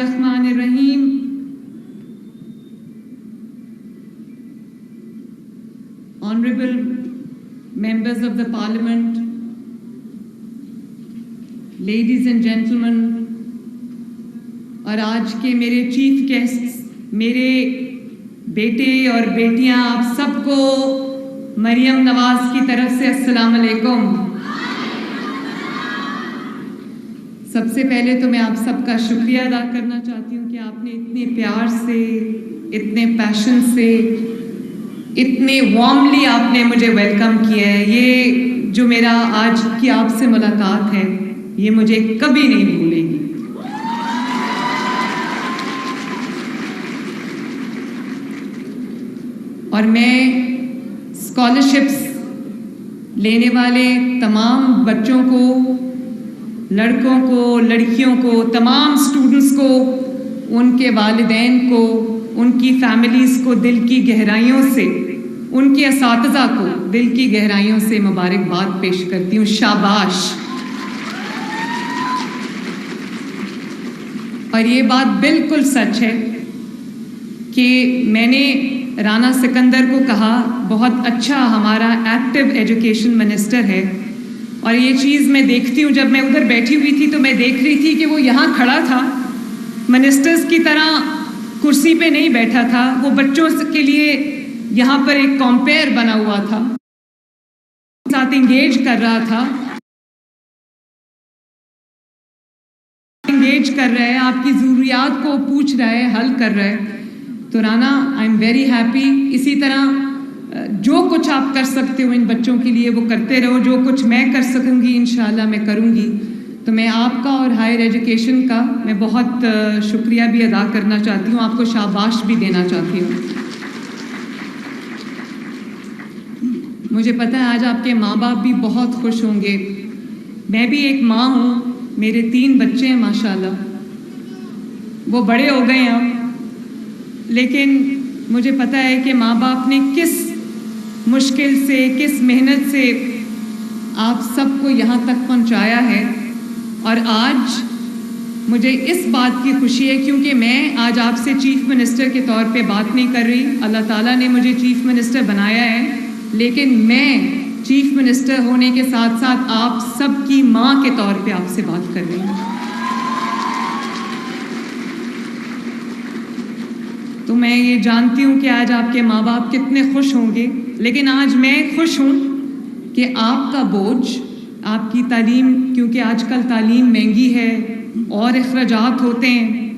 الرحمن الرحیم. Honorable members of the Parliament, ladies and gentlemen, اور آج کے میرے چیف گیسٹس، میرے بیٹے اور بیٹیاں، آپ سب کو مریم نواز کی طرف سے السلام علیکم. سب سے پہلے تو میں آپ سب کا شکریہ ادا کرنا چاہتی ہوں کہ آپ نے اتنے پیار سے، اتنے پیشن سے، اتنے وارملی آپ نے مجھے ویلکم کیا ہے. یہ جو میرا آج کی آپ سے ملاقات ہے، یہ مجھے کبھی نہیں بھولے گی. اور میں اسکالرشپس لینے والے تمام بچوں کو، لڑکوں کو، لڑکیوں کو، تمام اسٹوڈنٹس کو، ان کے والدین کو، ان کی فیملیز کو دل کی گہرائیوں سے، ان کے اساتذہ کو دل کی گہرائیوں سے مبارکباد پیش کرتی ہوں. شاباش. اور یہ بات بالکل سچ ہے کہ میں نے رانا سکندر کو کہا، بہت اچھا ہمارا ایکٹیو ایجوکیشن منسٹر ہے. اور یہ چیز میں دیکھتی ہوں، جب میں ادھر بیٹھی ہوئی تھی تو میں دیکھ رہی تھی کہ وہ یہاں کھڑا تھا، منسٹرز کی طرح کرسی پہ نہیں بیٹھا تھا، وہ بچوں کے لیے یہاں پر ایک کمپیئر بنا ہوا تھا، ساتھ انگیج کر رہا تھا، انگیج کر رہا ہے، آپ کی ضروریات کو پوچھ رہا ہے، حل کر رہا ہے. تو Rana, I am very happy. اسی طرح جو کچھ آپ کر سکتے ہو ان بچوں کے لیے وہ کرتے رہو. جو کچھ میں کر سکوں گی انشاءاللہ میں کروں گی. تو میں آپ کا اور ہائر ایجوکیشن کا میں بہت شکریہ بھی ادا کرنا چاہتی ہوں، آپ کو شاباش بھی دینا چاہتی ہوں. مجھے پتہ ہے آج آپ کے ماں باپ بھی بہت خوش ہوں گے. میں بھی ایک ماں ہوں، میرے 3 بچے ہیں ماشاءاللہ. وہ بڑے ہو گئے ہیں اب، لیکن مجھے پتہ ہے کہ ماں باپ نے کس مشکل سے، کس محنت سے آپ سب کو یہاں تک پہنچایا ہے. اور آج مجھے اس بات کی خوشی ہے، کیونکہ میں آج آپ سے چیف منسٹر کے طور پہ بات نہیں کر رہی. اللہ تعالیٰ نے مجھے چیف منسٹر بنایا ہے، لیکن میں چیف منسٹر ہونے کے ساتھ ساتھ آپ سب کی ماں کے طور پہ آپ سے بات کر رہی ہوں. تو میں یہ جانتی ہوں کہ آج آپ کے ماں باپ کتنے خوش ہوں گے، لیکن آج میں خوش ہوں کہ آپ کا بوجھ، آپ کی تعلیم، کیونکہ آج کل تعلیم مہنگی ہے اور اخراجات ہوتے ہیں،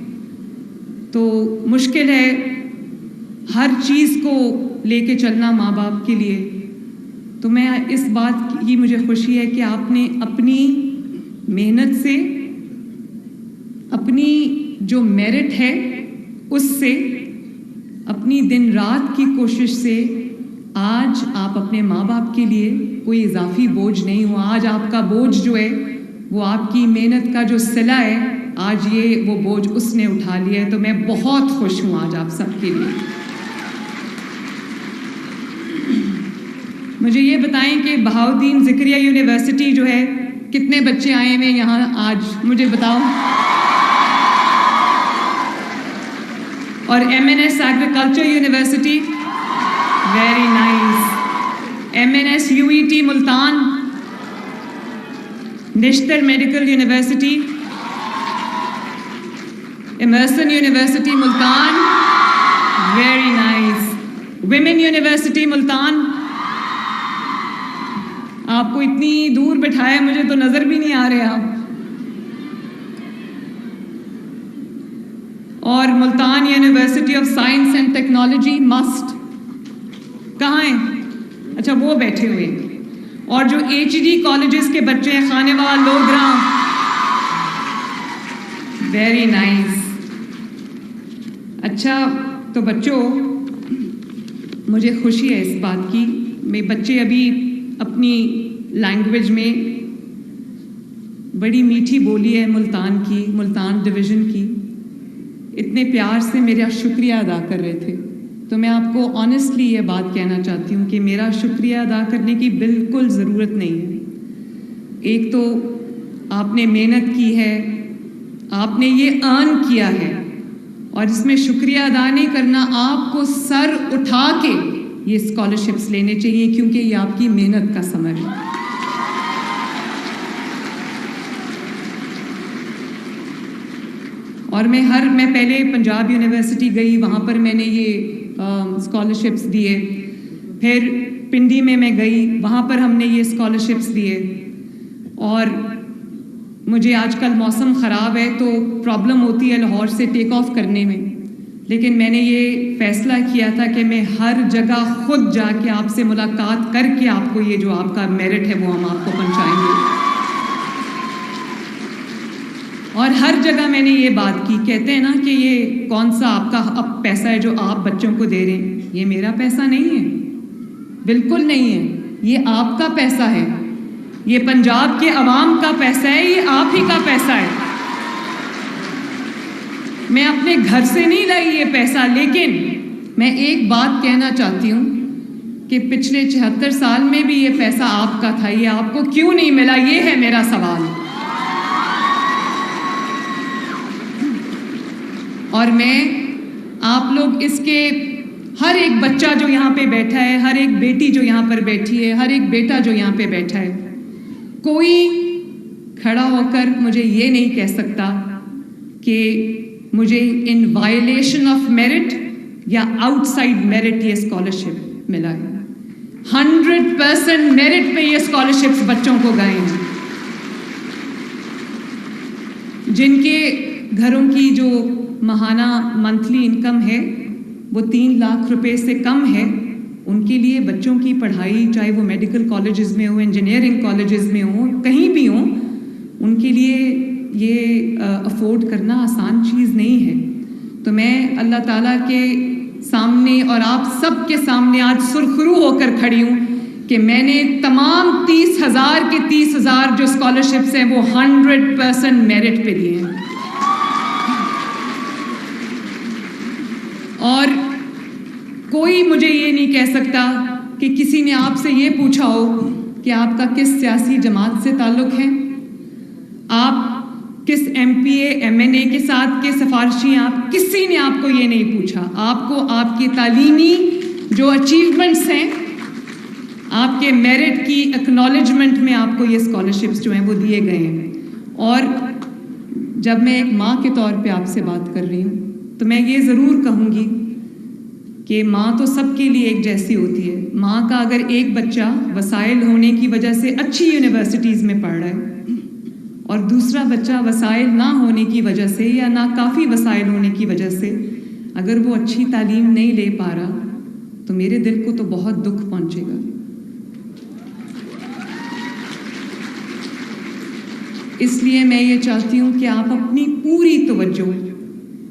تو مشکل ہے ہر چیز کو لے کے چلنا ماں باپ کے لیے. تو میں اس بات کی مجھے خوشی ہے کہ آپ نے اپنی محنت سے، اپنی جو میرٹ ہے اس سے، اپنی دن رات کی کوشش سے آج آپ اپنے ماں باپ کے لیے کوئی اضافی بوجھ نہیں ہوا. آج آپ کا بوجھ جو ہے وہ آپ کی محنت کا جو صلہ ہے، آج یہ وہ بوجھ اس نے اٹھا لیا ہے. تو میں بہت خوش ہوں آج آپ سب کے لیے. مجھے یہ بتائیں کہ بہاؤالدین ذکریہ یونیورسٹی جو ہے، کتنے بچے آئے ہوئے یہاں آج، مجھے بتاؤ. اور MNS agriculture university, very nice. MNS UET Multan, Nishtar medical university, Emerson university Multan, very nice. Women university Multan. آپ کو اتنی دور بٹھایا، مجھے تو نظر بھی نہیں آ رہے آپ. اور Multan university of science and technology must, کہاں ہیں؟ اچھا وہ بیٹھے ہوئے. اور جو HED کالجز کے بچے ہیں، خانیوال، لودھرا، ویری نائس. اچھا تو بچوں، مجھے خوشی ہے اس بات کی، میرے بچے ابھی اپنی لینگویج میں، بڑی میٹھی بولی ہے ملتان کی، ملتان ڈویژن کی، اتنے پیار سے میرا شکریہ ادا کر رہے تھے. تو میں آپ کو آنیسٹلی یہ بات کہنا چاہتی ہوں کہ میرا شکریہ ادا کرنے کی بالکل ضرورت نہیں ہے. ایک تو آپ نے محنت کی ہے، آپ نے یہ ارن کیا ہے اور اس میں شکریہ ادا نہیں کرنا. آپ کو سر اٹھا کے یہ اسکالرشپس لینے چاہیے کیونکہ یہ آپ کی محنت کا ثمر ہے. اور میں پہلے پنجاب یونیورسٹی گئی, وہاں پر میں نے یہ اسکالرشپس دیے. پھر پنڈی میں گئی, وہاں پر ہم نے یہ اسکالرشپس دیے. اور مجھے آج کل موسم خراب ہے تو پرابلم ہوتی ہے لاہور سے ٹیک آف کرنے میں, لیکن میں نے یہ فیصلہ کیا تھا کہ میں ہر جگہ خود جا کے آپ سے ملاقات کر کے آپ کو یہ جو آپ کا میرٹ ہے وہ ہم آپ کو پہنچائیں گے. اور ہر جگہ میں نے یہ بات کی. کہتے ہیں نا کہ یہ کون سا آپ کا اب پیسہ ہے جو آپ بچوں کو دے رہے ہیں. یہ میرا پیسہ نہیں ہے, بالکل نہیں ہے. یہ آپ کا پیسہ ہے, یہ پنجاب کے عوام کا پیسہ ہے, یہ آپ ہی کا پیسہ ہے. میں اپنے گھر سے نہیں لائی یہ پیسہ, لیکن میں ایک بات کہنا چاہتی ہوں کہ پچھلے 76 سال میں بھی یہ پیسہ آپ کا تھا. یہ آپ کو کیوں نہیں ملا, یہ ہے میرا سوال. اور میں آپ لوگ اس کے ہر ایک بچہ جو یہاں پہ بیٹھا ہے, ہر ایک بیٹی جو یہاں پر بیٹھی ہے, ہر ایک بیٹا جو یہاں پہ بیٹھا ہے, کوئی کھڑا ہو کر مجھے یہ نہیں کہہ سکتا کہ مجھے ان وائلیشن آف میرٹ یا آؤٹ سائڈ میرٹ یہ اسکالرشپ ملا ہے. 100% میرٹ پہ یہ اسکالرشپس بچوں کو گئے ہیں. جن کے گھروں کی جو ماہانہ منتھلی انکم ہے وہ 3 لاکھ روپے سے کم ہے, ان کے لیے بچوں کی پڑھائی, چاہے وہ میڈیکل کالجز میں ہو, انجینئرنگ کالجز میں ہو, کہیں بھی ہوں, ان کے لیے یہ افورڈ کرنا آسان چیز نہیں ہے. تو میں اللہ تعالیٰ کے سامنے اور آپ سب کے سامنے آج سرخرو ہو کر کھڑی ہوں کہ میں نے تمام 30,000 کے 30,000 جو اسکالرشپس ہیں وہ 100% میرٹ پہ دیے ہیں. اور کوئی مجھے یہ نہیں کہہ سکتا کہ کسی نے آپ سے یہ پوچھا ہو کہ آپ کا کس سیاسی جماعت سے تعلق ہے, آپ کس M P A M N A کے ساتھ کے سفارشی ہیں, آپ کسی نے آپ کو یہ نہیں پوچھا. آپ کو آپ کی تعلیمی جو اچیومنٹس ہیں, آپ کے میرٹ کی ایکنالجمنٹ میں آپ کو یہ اسکالرشپس جو ہیں وہ دیے گئے ہیں. اور جب میں ایک ماں کے طور پہ آپ سے بات کر رہی ہوں تو میں یہ ضرور کہوں گی کہ ماں تو سب کے لیے ایک جیسی ہوتی ہے. ماں کا اگر ایک بچہ وسائل ہونے کی وجہ سے اچھی یونیورسٹیز میں پڑھ رہا ہے اور دوسرا بچہ وسائل نہ ہونے کی وجہ سے یا نہ کافی وسائل ہونے کی وجہ سے اگر وہ اچھی تعلیم نہیں لے پا رہا تو میرے دل کو تو بہت دکھ پہنچے گا. اس لیے میں یہ چاہتی ہوں کہ آپ اپنی پوری توجہ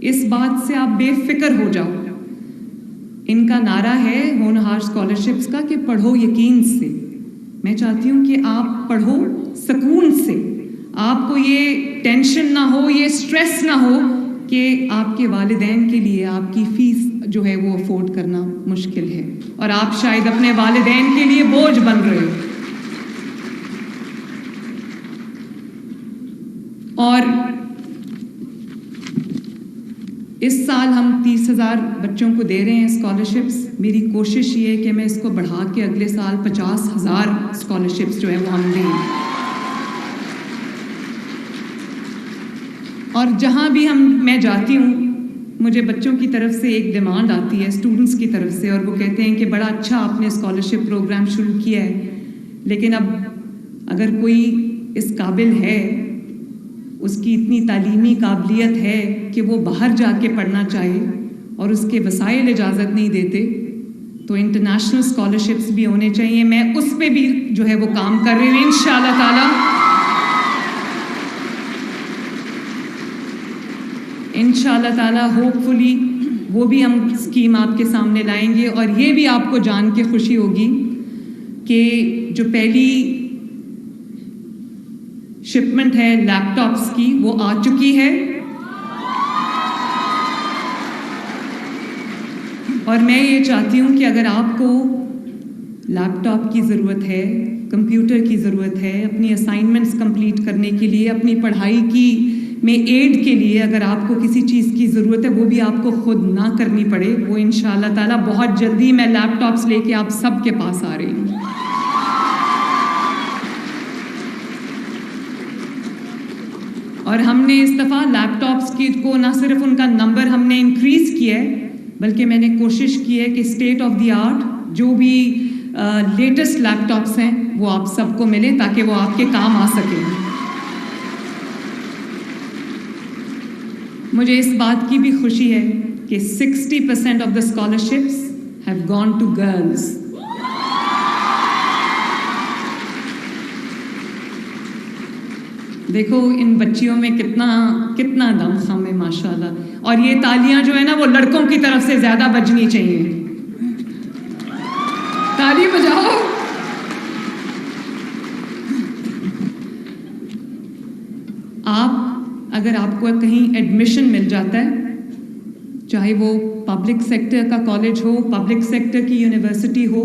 اس بات سے آپ بے فکر ہو جاؤ. ان کا نعرہ ہے ہونہار اسکالرشپس کا کہ پڑھو یقین سے. میں چاہتی ہوں کہ آپ پڑھو سکون سے, آپ کو یہ ٹینشن نہ ہو, یہ اسٹریس نہ ہو کہ آپ کے والدین کے لیے آپ کی فیس جو ہے وہ افورڈ کرنا مشکل ہے اور آپ شاید اپنے والدین کے لیے بوجھ بن رہے ہو. اور اس سال ہم 30,000 بچوں کو دے رہے ہیں اسکالرشپس. میری کوشش یہ ہے کہ میں اس کو بڑھا کے اگلے سال 50,000 اسکالرشپس جو ہے وہ ہم دیں. اور جہاں بھی میں جاتی ہوں مجھے بچوں کی طرف سے ایک ڈیمانڈ آتی ہے, اسٹوڈنٹس کی طرف سے, اور وہ کہتے ہیں کہ بڑا اچھا آپ نے اسکالرشپ پروگرام شروع کیا ہے, لیکن اب اگر کوئی اس قابل ہے, اس کی اتنی تعلیمی قابلیت ہے کہ وہ باہر جا کے پڑھنا چاہے اور اس کے وسائل اجازت نہیں دیتے, تو انٹرنیشنل اسکالرشپس بھی ہونے چاہیے. میں اس پہ بھی جو ہے وہ کام کر رہی ہوں انشاءاللہ تعالی. انشاءاللہ تعالی ہوپ فلی وہ بھی ہم اسکیم آپ کے سامنے لائیں گے. اور یہ بھی آپ کو جان کے خوشی ہوگی کہ جو پہلی شپمنٹ ہے لیپ ٹاپس کی وہ آ چکی ہے, اور میں یہ چاہتی ہوں کہ اگر آپ کو لیپ ٹاپ کی ضرورت ہے, کمپیوٹر کی ضرورت ہے اپنی اسائنمنٹس کمپلیٹ کرنے کے لیے, اپنی پڑھائی کی میں ایڈ کے لیے اگر آپ کو کسی چیز کی ضرورت ہے وہ بھی آپ کو خود نہ کرنی پڑے، وہ انشاءاللہ تعالیٰ بہت جلدی میں لیپ ٹاپس لے کے آپ سب کے پاس آ رہی ہوں۔ اور ہم نے اس دفعہ لیپ ٹاپس کی کو نہ صرف ان کا نمبر ہم نے انکریز کیا ہے، بلکہ میں نے کوشش کی ہے کہ اسٹیٹ آف دی آرٹ جو بھی لیٹسٹ لیپ ٹاپس ہیں وہ آپ سب کو ملیں تاکہ وہ آپ کے کام آ سکیں۔ مجھے اس بات کی بھی خوشی ہے کہ 60% of the scholarships have gone to girls. دیکھو ان بچیوں میں کتنا دم خم ہے ماشاءاللہ، اور یہ تالیاں جو ہے نا وہ لڑکوں کی طرف سے زیادہ بجنی چاہیے۔ تالی بجاؤ۔ اگر آپ کو کہیں ایڈمیشن مل جاتا ہے، چاہے وہ پبلک سیکٹر کا کالج ہو، پبلک سیکٹر کی یونیورسٹی ہو،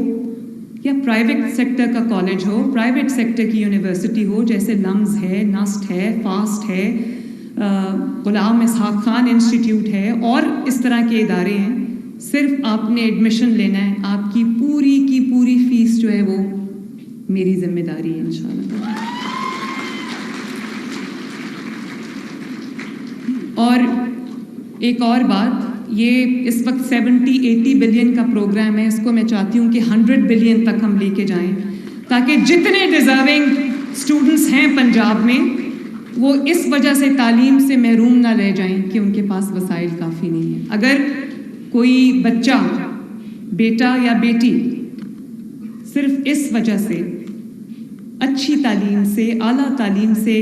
یا پرائیویٹ سیکٹر کا کالج ہو، پرائیویٹ سیکٹر کی یونیورسٹی ہو، جیسے لمز ہے، نسٹ ہے، فاسٹ ہے، غلام اسحاق خان انسٹیٹیوٹ ہے، اور اس طرح کے ادارے ہیں، صرف آپ نے ایڈمیشن لینا ہے، آپ کی پوری فیس جو ہے وہ میری ذمہ داری ہے انشاءاللہ۔ اور ایک اور بات، یہ اس وقت 70-80 بلین کا پروگرام ہے، اس کو میں چاہتی ہوں کہ 100 بلین تک ہم لے کے جائیں، تاکہ جتنے ڈیزرونگ اسٹوڈنٹس ہیں پنجاب میں وہ اس وجہ سے تعلیم سے محروم نہ رہ جائیں کہ ان کے پاس وسائل کافی نہیں ہیں۔ اگر کوئی بچہ، بیٹا یا بیٹی صرف اس وجہ سے اچھی تعلیم سے، اعلیٰ تعلیم سے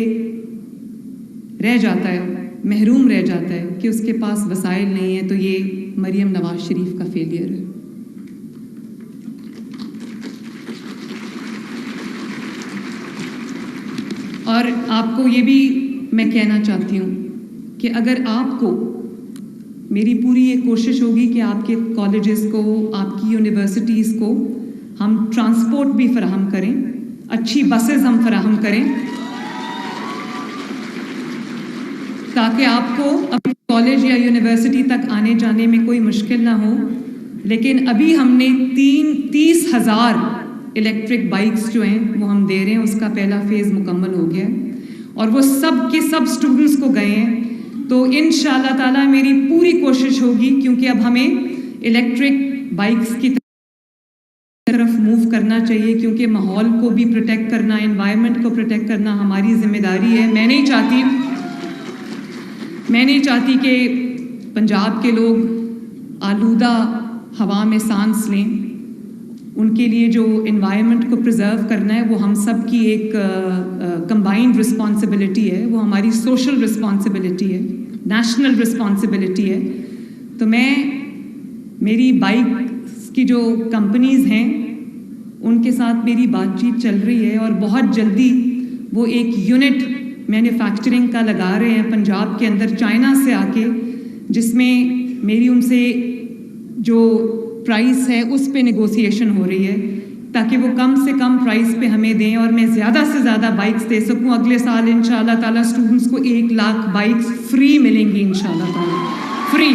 رہ جاتا ہے، محروم رہ جاتا ہے کہ اس کے پاس وسائل نہیں ہیں، تو یہ مریم نواز شریف کا فیلئر ہے۔ اور آپ کو یہ بھی میں کہنا چاہتی ہوں کہ اگر آپ کو، میری پوری یہ کوشش ہوگی کہ آپ کے کالجز کو، آپ کی یونیورسٹیز کو ہم ٹرانسپورٹ بھی فراہم کریں، اچھی بسز ہم فراہم کریں، تاکہ آپ کو اپنے کالج یا یونیورسٹی تک آنے جانے میں کوئی مشکل نہ ہو۔ لیکن ابھی ہم نے 30,000 الیکٹرک بائکس جو ہیں وہ ہم دے رہے ہیں، اس کا پہلا فیز مکمل ہو گیا ہے، اور وہ سب کے سب اسٹوڈنٹس کو گئے ہیں۔ تو انشاءاللہ تعالیٰ میری پوری کوشش ہوگی، کیونکہ اب ہمیں الیکٹرک بائکس کی طرف موو کرنا چاہیے، کیونکہ ماحول کو بھی پروٹیکٹ کرنا، انوائرمنٹ کو پروٹیکٹ کرنا ہماری ذمہ داری ہے۔ میں نہیں چاہتی کہ پنجاب کے لوگ آلودہ ہوا میں سانس لیں۔ ان کے لیے جو انوائرمنٹ کو پرزرو کرنا ہے وہ ہم سب کی ایک کمبائنڈ رسپانسبلٹی ہے، وہ ہماری سوشل رسپانسبلٹی ہے، نیشنل رسپانسبلٹی ہے۔ تو میری بائکس کی جو کمپنیز ہیں ان کے ساتھ میری بات چیت چل رہی ہے، اور بہت جلدی وہ ایک یونٹ مینوفیکچرنگ کا لگا رہے ہیں پنجاب کے اندر چائنا سے آ کے، جس میں میری ان سے جو پرائس ہے اس پہ نیگوسیشن ہو رہی ہے، تاکہ وہ کم سے کم پرائس پہ ہمیں دیں اور میں زیادہ سے زیادہ بائکس دے سکوں۔ اگلے سال انشاءاللہ تعالیٰ اسٹوڈنٹس کو 1 لاکھ بائکس فری ملیں گی انشاءاللہ تعالیٰ، فری،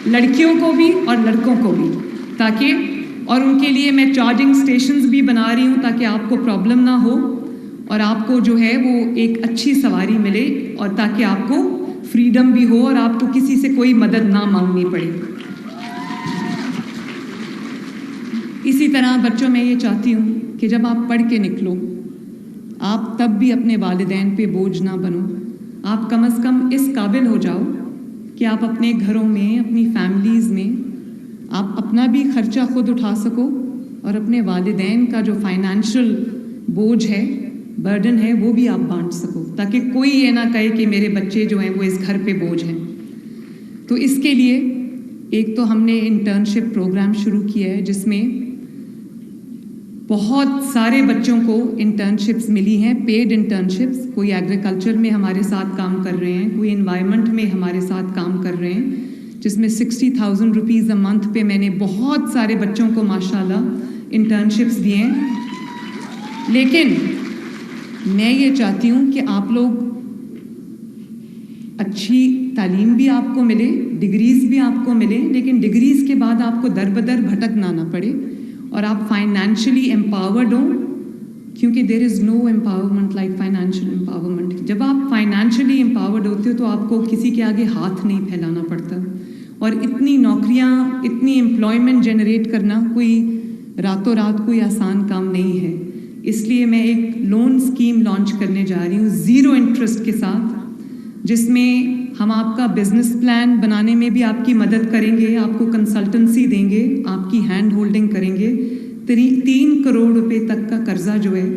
لڑکیوں کو بھی اور لڑکوں کو بھی، تاکہ، اور ان کے لیے میں چارجنگ سٹیشنز بھی بنا رہی ہوں تاکہ آپ کو پرابلم نہ ہو، اور آپ کو جو ہے وہ ایک اچھی سواری ملے، اور تاکہ آپ کو فریڈم بھی ہو اور آپ کو کسی سے کوئی مدد نہ مانگنی پڑے۔ اسی طرح بچوں میں یہ چاہتی ہوں کہ جب آپ پڑھ کے نکلو، آپ تب بھی اپنے والدین پہ بوجھ نہ بنو، آپ کم از کم اس قابل ہو جاؤ کہ آپ اپنے گھروں میں، اپنی فیملیز میں آپ اپنا بھی خرچہ خود اٹھا سکو، اور اپنے والدین کا جو فائنینشیل بوجھ ہے، برڈن ہے، وہ بھی آپ بانٹ سکو، تاکہ کوئی یہ نہ کہے کہ میرے بچے جو ہیں وہ اس گھر پہ بوجھ ہیں۔ تو اس کے لیے ایک تو ہم نے انٹرنشپ پروگرام شروع کیا ہے، جس میں بہت سارے بچوں کو انٹرنشپس ملی ہیں، پیڈ انٹرنشپس، کوئی ایگریکلچر میں ہمارے ساتھ کام کر رہے ہیں، کوئی انوائرمنٹ میں ہمارے ساتھ کام کر رہے ہیں، جس میں 60,000 روپیز اے منتھ پہ میں نے بہت سارے بچوں کو ماشاءاللہ انٹرنشپس دیے ہیں۔ لیکن میں یہ چاہتی ہوں کہ آپ لوگ اچھی تعلیم بھی آپ کو ملے, ڈگریز بھی آپ کو ملے, لیکن ڈگریز کے بعد آپ کو در بدر بھٹکنا نہ پڑے اور آپ فائنینشلی امپاورڈ ہوں, کیونکہ دیر از نو امپاورمنٹ لائک فائنینشیل امپاورمنٹ. جب آپ فائنینشلی امپاورڈ ہوتے ہو تو آپ کو کسی کے آگے ہاتھ نہیں پھیلانا پڑتا, اور اتنی نوکریاں, اتنی امپلائمنٹ جنریٹ کرنا کوئی راتوں رات کوئی آسان کام نہیں ہے. اس لیے میں ایک لون اسکیم لانچ کرنے جا رہی ہوں 0 انٹرسٹ کے ساتھ, جس میں ہم آپ کا بزنس پلان بنانے میں بھی آپ کی مدد کریں گے, آپ کو کنسلٹنسی دیں گے, آپ کی ہینڈ ہولڈنگ کریں گے. 3 کروڑ روپے تک کا قرضہ جو ہے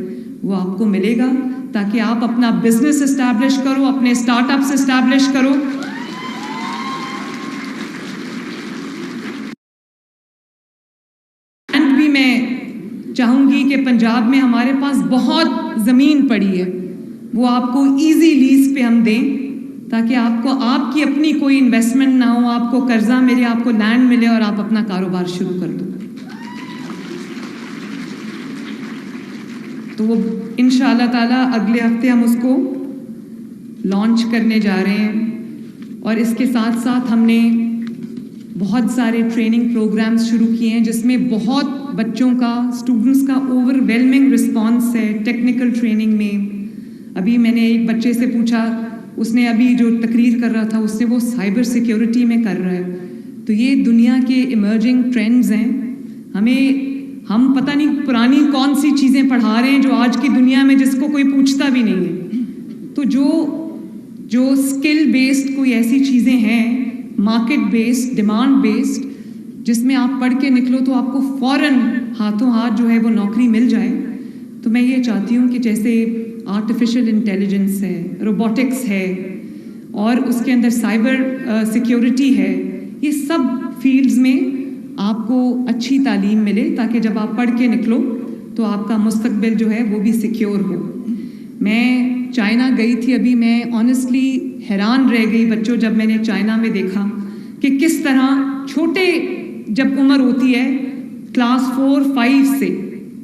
وہ آپ کو ملے گا, تاکہ آپ اپنا بزنس اسٹیبلش کرو, اپنے اسٹارٹ اپس اسٹیبلش کرو. اینڈ بھی میں چاہوں گی کہ پنجاب میں ہمارے پاس بہت زمین پڑی ہے, وہ آپ کو ایزی لیز پہ ہم دیں, تاکہ آپ کی اپنی کوئی انویسٹمنٹ نہ ہو, آپ کو قرضہ ملے, آپ کو لینڈ ملے اور آپ اپنا کاروبار شروع کر دو. تو وہ انشاءاللہ تعالیٰ اگلے ہفتے ہم اس کو لانچ کرنے جا رہے ہیں. اور اس کے ساتھ ساتھ ہم نے بہت سارے ٹریننگ پروگرامز شروع کیے ہیں, جس میں بہت بچوں کا, اسٹوڈنٹس کا اوور ویلمنگ رسپانس ہے ٹیکنیکل ٹریننگ میں. ابھی میں نے ایک بچے سے پوچھا, اس نے ابھی جو تقریر کر رہا تھا اس سے وہ سائبر سیکیورٹی میں کر رہا ہے. تو یہ دنیا کے ایمرجنگ ٹرینڈز ہیں. ہم پتہ نہیں پرانی کون سی چیزیں پڑھا رہے ہیں جو آج کی دنیا میں جس کو کوئی پوچھتا بھی نہیں ہے. تو جو اسکل بیسڈ کوئی ایسی چیزیں ہیں, مارکیٹ بیسڈ, ڈیمانڈ بیسڈ, جس میں آپ پڑھ کے نکلو تو آپ کو فوراً ہاتھوں ہاتھ جو ہے وہ نوکری مل جائے. تو میں یہ چاہتی ہوں کہ جیسے آرٹیفیشیل انٹیلیجنس ہے, روبوٹکس ہے, اور اس کے اندر سائبر سیکیورٹی ہے, یہ سب فیلڈز میں آپ کو اچھی تعلیم ملے, تاکہ جب آپ پڑھ کے نکلو تو آپ کا مستقبل جو ہے وہ بھی سیکیور ہو. میں چائنا گئی تھی ابھی, میں آنیسٹلی حیران رہ گئی بچوں, جب میں نے چائنا میں دیکھا کہ کس طرح چھوٹے جب عمر ہوتی ہے کلاس 4-5 سے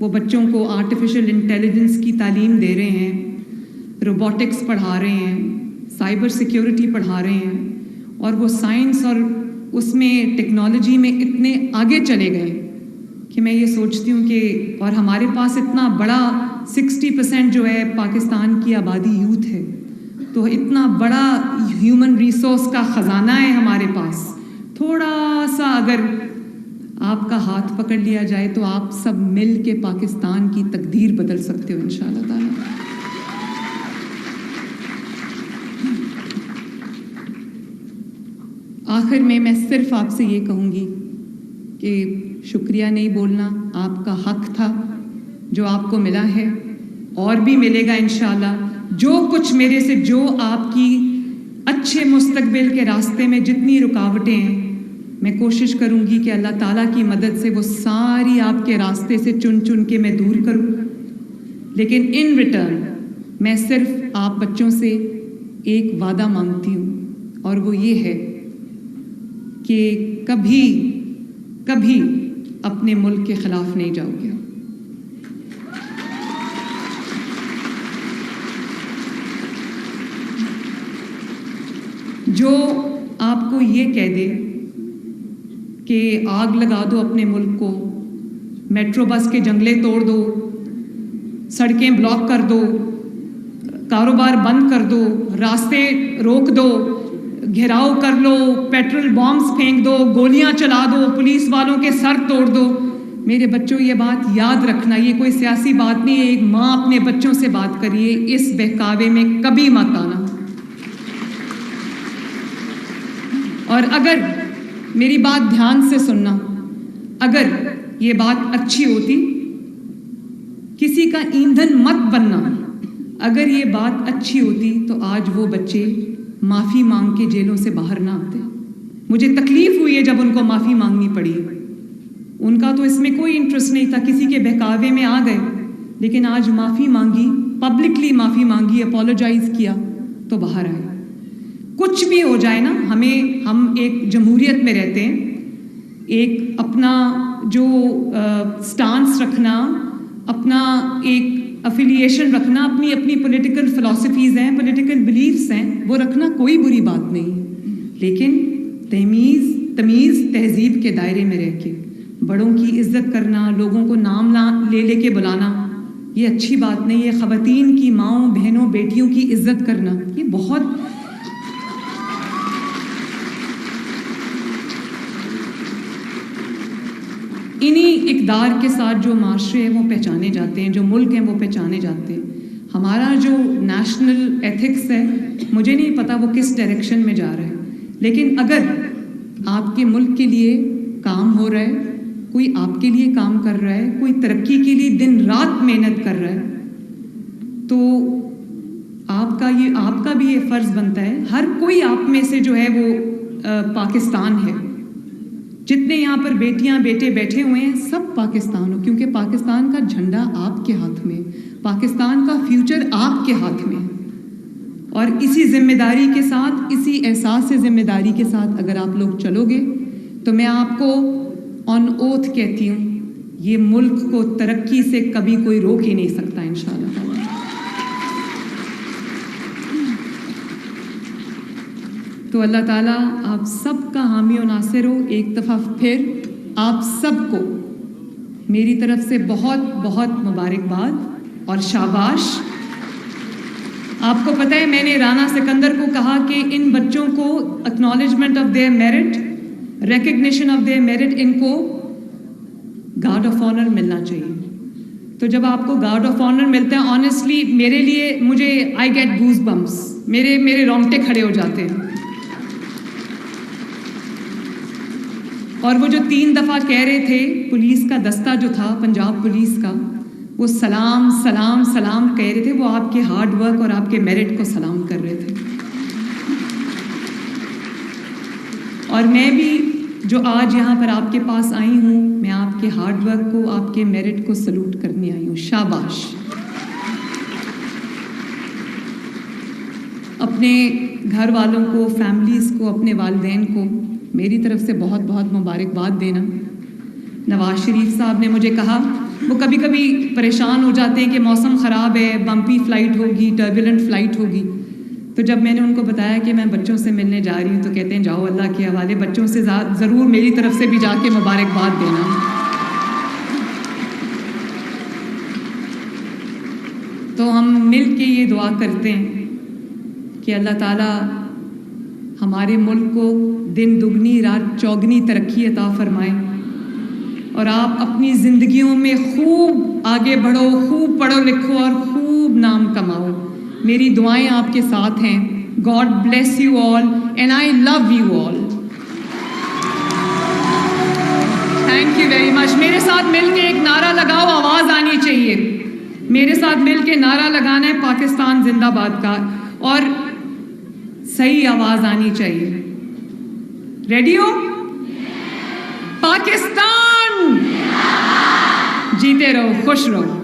وہ بچوں کو آرٹیفیشیل انٹیلیجنس کی تعلیم دے رہے ہیں, روبوٹکس پڑھا رہے ہیں, سائبر سیکیورٹی پڑھا رہے ہیں, اور وہ سائنس اور اس میں ٹیکنالوجی میں اتنے آگے چلے گئے کہ میں یہ سوچتی ہوں کہ, اور ہمارے پاس اتنا بڑا 60% جو ہے پاکستان کی آبادی یوتھ ہے, تو اتنا بڑا ہیومن ریسورس کا خزانہ ہے ہمارے پاس. تھوڑا سا اگر آپ کا ہاتھ پکڑ لیا جائے تو آپ سب مل کے پاکستان کی تقدیر بدل سکتے ہو انشاءاللہ تعالی. آخر میں صرف آپ سے یہ کہوں گی کہ شکریہ نہیں بولنا, آپ کا حق تھا جو آپ کو ملا ہے, اور بھی ملے گا انشاءاللہ. جو کچھ میرے سے, جو آپ کی اچھے مستقبل کے راستے میں جتنی رکاوٹیں ہیں, میں کوشش کروں گی کہ اللہ تعالیٰ کی مدد سے وہ ساری آپ کے راستے سے چن کے میں دور کروں. لیکن ان ریٹرن میں صرف آپ بچوں سے ایک وعدہ مانگتی ہوں, اور وہ یہ ہے کہ کبھی اپنے ملک کے خلاف نہیں جاؤ گے. جو آپ کو یہ کہہ دے کہ آگ لگا دو اپنے ملک کو, میٹرو بس کے جنگلے توڑ دو, سڑکیں بلاک کر دو, کاروبار بند کر دو, راستے روک دو, گھیراؤ کر لو, پیٹرول بامز پھینک دو, گولیاں چلا دو, پولیس والوں کے سر توڑ دو, میرے بچوں یہ بات یاد رکھنا, یہ کوئی سیاسی بات نہیں ہے, ایک ماں اپنے بچوں سے بات کریے, اس بہکاوے میں کبھی مت آنا. اور اگر میری بات دھیان سے سننا, اگر یہ بات اچھی ہوتی, کسی کا ایندھن مت بننا, اگر یہ بات اچھی ہوتی تو آج وہ بچے معافی مانگ کے جیلوں سے باہر نہ آتے. مجھے تکلیف ہوئی ہے جب ان کو معافی مانگنی پڑی. ان کا تو اس میں کوئی انٹرسٹ نہیں تھا, کسی کے بہکاوے میں آ گئے, لیکن آج معافی مانگی, پبلکلی معافی مانگی, اپولوجائز کیا تو باہر آئے. کچھ بھی ہو جائے نا, ہم ایک جمہوریت میں رہتے ہیں, ایک اپنا جو سٹانس رکھنا, اپنا ایک افیلیشن رکھنا، اپنی اپنی پولیٹیکل فلسفیز ہیں، پولیٹیکل بلیفس ہیں، وہ رکھنا کوئی بری بات نہیں، لیکن تمیز تہذیب کے دائرے میں رہ کے بڑوں کی عزت کرنا، لوگوں کو نام لے لے کے بلانا، یہ اچھی بات نہیں ہے۔ خواتین کی ماؤں، بہنوں، بیٹیوں کی عزت کرنا، یہ بہت انہی اقدار کے ساتھ جو معاشرے ہیں وہ پہچانے جاتے ہیں، جو ملک ہیں وہ پہچانے جاتے ہیں۔ ہمارا جو نیشنل ایتھکس ہے، مجھے نہیں پتا وہ کس ڈائریکشن میں جا رہا ہے، لیکن اگر آپ کے ملک کے لیے کام ہو رہا ہے، کوئی آپ کے لیے کام کر رہا ہے، کوئی ترقی کے لیے دن رات محنت کر رہا ہے، تو آپ کا بھی یہ فرض بنتا ہے، ہر کوئی آپ میں سے جو ہے وہ پاکستان ہے، جتنے یہاں پر بیٹیاں بیٹے بیٹھے ہوئے ہیں سب پاکستان ہو، کیونکہ پاکستان کا جھنڈا آپ کے ہاتھ میں، پاکستان کا فیوچر آپ کے ہاتھ میں، اور اسی ذمہ داری کے ساتھ، اسی احساس سے ذمہ داری کے ساتھ اگر آپ لوگ چلو گے تو میں آپ کو آن اوتھ کہتی ہوں، یہ ملک کو ترقی سے کبھی کوئی روک ہی نہیں سکتا انشاءاللہ تعالی۔ تو اللہ تعالیٰ آپ سب کا حامی و ناصر ہو۔ ایک دفعہ پھر آپ سب کو میری طرف سے بہت بہت مبارکباد اور شاباش۔ آپ کو پتہ ہے میں نے رانا سکندر کو کہا کہ ان بچوں کو acknowledgement of their merit, recognition of their merit, ان کو گارڈ آف آنر ملنا چاہیے۔ تو جب آپ کو گارڈ آف آنر ملتا ہے، آنیسٹلی میرے لیے، مجھے آئی گیٹ گوز بمپس، میرے رونگٹے کھڑے ہو جاتے ہیں۔ اور وہ جو 3 دفعہ کہہ رہے تھے، پولیس کا دستہ جو تھا، پنجاب پولیس کا، وہ سلام سلام سلام کہہ رہے تھے، وہ آپ کے ہارڈ ورک اور آپ کے میرٹ کو سلام کر رہے تھے۔ اور میں بھی جو آج یہاں پر آپ کے پاس آئی ہوں، میں آپ کے ہارڈ ورک کو، آپ کے میرٹ کو سلوٹ کرنے آئی ہوں۔ شاباش۔ اپنے گھر والوں کو، فیملیز کو، اپنے والدین کو میری طرف سے بہت بہت مبارکباد دینا۔ نواز شریف صاحب نے مجھے کہا، وہ کبھی کبھی پریشان ہو جاتے ہیں کہ موسم خراب ہے، بمپی فلائٹ ہوگی، ٹربولنٹ فلائٹ ہوگی، تو جب میں نے ان کو بتایا کہ میں بچوں سے ملنے جا رہی ہوں تو کہتے ہیں جاؤ اللہ کے حوالے، بچوں سے ضرور میری طرف سے بھی جا کے مبارکباد دینا۔ تو ہم مل کے یہ دعا کرتے ہیں کہ اللہ تعالیٰ ہمارے ملک کو دن دگنی رات چوگنی ترقی عطا فرمائے، اور آپ اپنی زندگیوں میں خوب آگے بڑھو، خوب پڑھو لکھو اور خوب نام کماؤ۔ میری دعائیں آپ کے ساتھ ہیں۔ God bless you all and I love you all. Thank you very much. میرے ساتھ مل کے ایک نعرہ لگاؤ، آواز آنی چاہیے۔ میرے ساتھ مل کے نعرہ لگانا ہے پاکستان زندہ باد کا، اور صحیح آواز آنی چاہیے۔ ریڈی ہو؟ پاکستان جیتے رہو، خوش رہو۔